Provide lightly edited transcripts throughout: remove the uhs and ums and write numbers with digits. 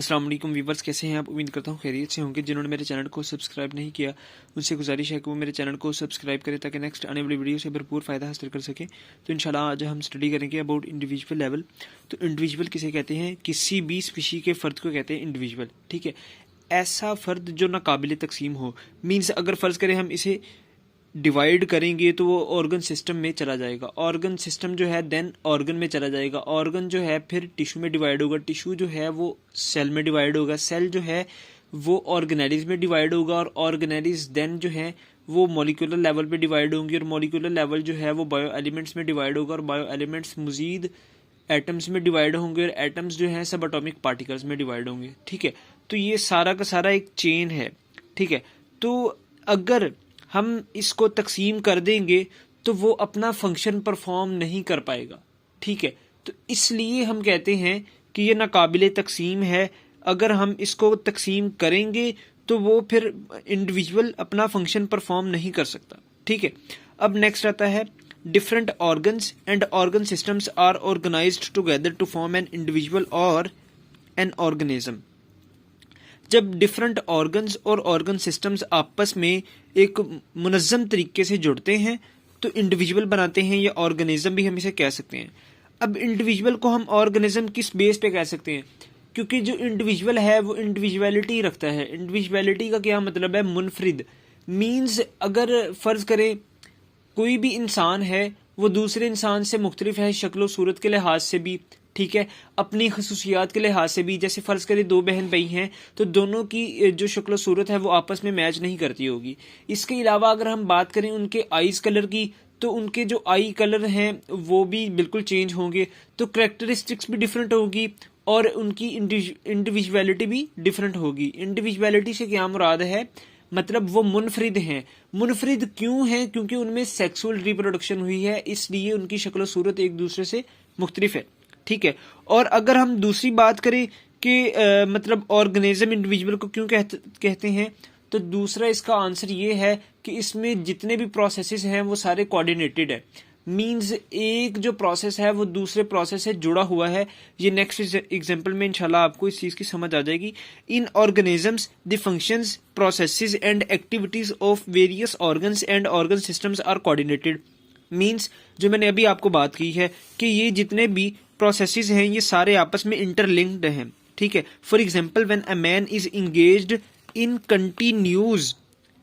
अस्सलाम वालेकुम व्यूवर्स, कैसे हैं आप? उम्मीद करता हूँ खैरियत से होंगे। जिन्होंने मेरे चैनल को सब्सक्राइब नहीं किया उनसे गुजारिश है कि वो मेरे चैनल को सब्सक्राइब करें ताकि नेक्स्ट आने वाली वीडियो से भरपूर फ़ायदा हासिल कर सकें। तो इंशाल्लाह आज हम स्टडी करेंगे अबाउट इंडिविजुअल लेवल। तो इंडिविजुअल किसे कहते हैं? किसी भी स्पीशी के फ़र्द को कहते हैं इंडिविजुअल। ठीक है, ऐसा फ़र्द जो नाकाबिल तकसीम हो। मीन्स अगर फ़र्ज़ करें हम इसे डिवाइड करेंगे तो वो ऑर्गन सिस्टम में चला जाएगा, ऑर्गन सिस्टम जो है देन ऑर्गन में चला जाएगा, ऑर्गन जो है फिर टिश्यू में डिवाइड होगा, टिश्यू जो है वो सेल में डिवाइड होगा, सेल जो है वो ऑर्गेनेलिज में डिवाइड होगा, और ऑर्गेनेलिज देन जो है वो मॉलिक्यूलर लेवल पे डिवाइड होंगे, और मॉलिक्यूलर लेवल जो है वो बायो एलिमेंट्स में डिवाइड होगा, और बायो एलिमेंट्स मजीद एटम्स में डिवाइड होंगे, और एटम्स जो है सब एटॉमिक पार्टिकल्स में डिवाइड होंगे। ठीक है, तो ये सारा का सारा एक चेन है। ठीक है, तो अगर हम इसको तकसीम कर देंगे तो वो अपना फंक्शन परफॉर्म नहीं कर पाएगा। ठीक है, तो इसलिए हम कहते हैं कि ये नाकाबिले तकसीम है। अगर हम इसको तकसीम करेंगे तो वो फिर इंडिविजुअल अपना फंक्शन परफॉर्म नहीं कर सकता। ठीक है, अब नेक्स्ट आता है different organs and organ systems are organised together to form an individual और एन ऑर्गेनिज्म। जब डिफरेंट ऑर्गन्स और ऑर्गन सिस्टम्स आपस में एक मुनज़्ज़म तरीके से जुड़ते हैं तो इंडिविजुअल बनाते हैं, या ऑर्गेनिज्म भी हम इसे कह सकते हैं। अब इंडिविजुअल को हम ऑर्गेनिज्म किस बेस पे कह सकते हैं? क्योंकि जो इंडिविजुअल है वो इंडिविजुअलिटी रखता है। इंडिविजुअलिटी का क्या मतलब है? मुनफरिद। मीन्स अगर फ़र्ज़ करें कोई भी इंसान है वो दूसरे इंसान से मुख्तलिफ है शक्ल सूरत के लिहाज से भी, ठीक है, अपनी खसूसियात के लिहाज से भी। जैसे फ़र्ज़ करें दो बहन भाई हैं तो दोनों की जो शक्ल सूरत है वो आपस में मैच नहीं करती होगी। इसके अलावा अगर हम बात करें उनके आइज़ कलर की तो उनके जो आई कलर हैं वो भी बिल्कुल चेंज होंगे, तो करेक्टरिस्टिक्स भी डिफरेंट होगी और उनकी इंडिविजुअलिटी भी डिफरेंट होगी। इंडिविजुअलिटी से क्या मुराद है? मतलब वो मुनफरिद हैं। मुनफरिद क्यों हैं? क्योंकि उनमें सेक्सुअल रिप्रोडक्शन हुई है, इसलिए उनकी शक्ल सूरत एक दूसरे से मुख्तलिफ है। ठीक है, और अगर हम दूसरी बात करें कि मतलब ऑर्गेनिज्म इंडिविजुअल को क्यों कहते हैं, तो दूसरा इसका आंसर ये है कि इसमें जितने भी प्रोसेसेस हैं वो सारे कोऑर्डिनेटेड है। मींस एक जो प्रोसेस है वो दूसरे प्रोसेस से जुड़ा हुआ है। ये नेक्स्ट एग्जांपल में इंशाल्लाह आपको इस चीज़ की समझ आ जाएगी। In organisms the functions processes and activities of various organs and organ systems are coordinated. Means जो मैंने अभी आपको बात की है कि ये जितने भी प्रोसेसेस हैं ये सारे आपस में इंटरलिंक्ड हैं। ठीक है, for example when a man is engaged in continues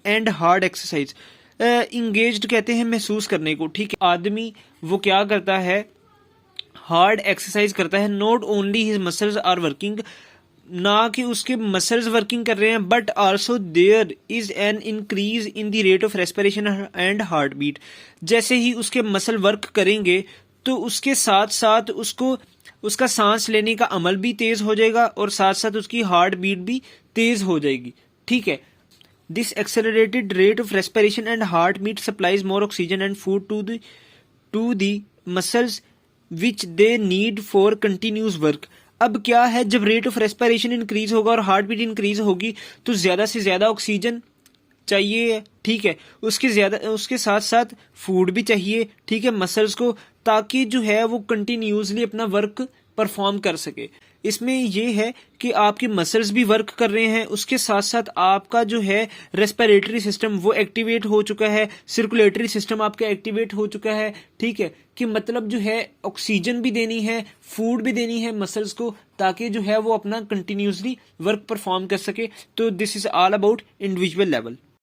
and hard exercise. Engaged कहते हैं महसूस करने को। ठीक है, आदमी वो क्या करता है? हार्ड एक्सरसाइज करता है। Not only his muscles are working, ना कि उसके मसल्स वर्किंग कर रहे हैं, but also there is an increase in the rate of respiration and heart beat. जैसे ही उसके मसल वर्क करेंगे तो उसके साथ साथ उसको उसका सांस लेने का अमल भी तेज हो जाएगा और साथ साथ उसकी हार्ट बीट भी तेज हो जाएगी। ठीक है, this accelerated rate of respiration and heart beat supplies more oxygen and food to the muscles which they need for continuous work. अब क्या है, जब रेट ऑफ रेस्पिरेशन इंक्रीज होगा और हार्ट बीट इंक्रीज होगी तो ज्यादा से ज्यादा ऑक्सीजन चाहिए। ठीक है, उसके साथ साथ फूड भी चाहिए। ठीक है, मसल्स को, ताकि जो है वो कंटिन्यूसली अपना वर्क परफॉर्म कर सके। इसमें यह है कि आपके मसल्स भी वर्क कर रहे हैं, उसके साथ साथ आपका जो है रेस्पिरेटरी सिस्टम वो एक्टिवेट हो चुका है, सर्कुलेटरी सिस्टम आपका एक्टिवेट हो चुका है। ठीक है, कि मतलब जो है ऑक्सीजन भी देनी है, फूड भी देनी है मसल्स को, ताकि जो है वो अपना कंटिन्यूसली वर्क परफॉर्म कर सके। तो this is all about individual level.